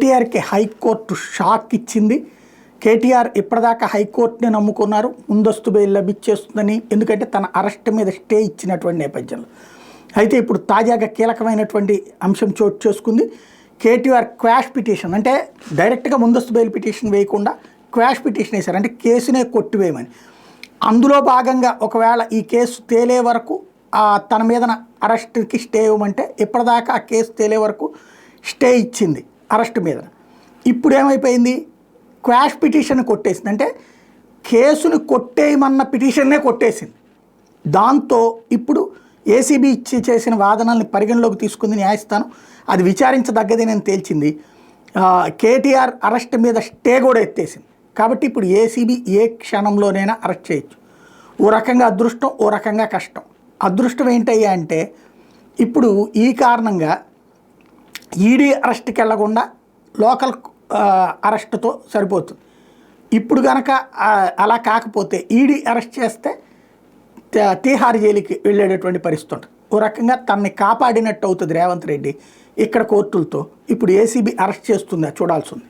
కేటీఆర్కి high court shock ఇచ్చింది. కేటీఆర్ ఇప్పటిదాకా హైకోర్టుని నమ్ముకున్నారు, ముందస్తు బెయిల్ లభించేస్తుందని, ఎందుకంటే తన అరెస్ట్ మీద స్టే ఇచ్చినటువంటి నేపథ్యంలో. అయితే ఇప్పుడు తాజాగా కీలకమైనటువంటి అంశం చోటు చేసుకుంది. కేటీఆర్ క్వాష్ పిటిషన్, అంటే డైరెక్ట్గా ముందస్తు బెయిల్ పిటిషన్ వేయకుండా క్వాష్ పిటిషన్ వేశారు, అంటే కేసునే కొట్టివేయమని. అందులో భాగంగా ఒకవేళ ఈ కేసు తేలే వరకు తన మీద అరెస్ట్కి స్టే ఇవ్వమంటే ఇప్పటిదాకా ఆ కేసు తేలే వరకు స్టే ఇచ్చింది అరెస్ట్ మీద. ఇప్పుడు ఏమైపోయింది, క్వాష్ పిటిషన్ కొట్టేసింది, అంటే కేసుని కొట్టేయమన్న పిటిషన్నే కొట్టేసింది. దాంతో ఇప్పుడు ఏసీబీ చేసిన వాదనల్ని పరిగణలోకి తీసుకుంది న్యాయస్థానం. అది విచారించదగ్గదేనని తేల్చింది. కేటీఆర్ అరెస్ట్ మీద స్టే కూడా ఎత్తేసింది. కాబట్టి ఇప్పుడు ఏసీబీ ఏ క్షణంలోనైనా అరెస్ట్ చేయొచ్చు. ఓ రకంగా అదృష్టం, ఓ రకంగా కష్టం. అదృష్టం ఏంటయ్యా అంటే ఇప్పుడు ఈ కారణంగా ఈడీ అరెస్ట్కి వెళ్లకుండా లోకల్ అరెస్ట్తో సరిపోతుంది. ఇప్పుడు కనుక అలా కాకపోతే ఈడీ అరెస్ట్ చేస్తే తీహార్ జైలుకి వెళ్ళేటటువంటి పరిస్థితి ఉంటుంది. ఓ రకంగా తనని కాపాడినట్టు అవుతుంది రేవంత్ రెడ్డి ఇక్కడ కోర్టులతో. ఇప్పుడు ఏసీబీ అరెస్ట్ చేస్తుందా చూడాల్సి ఉంది.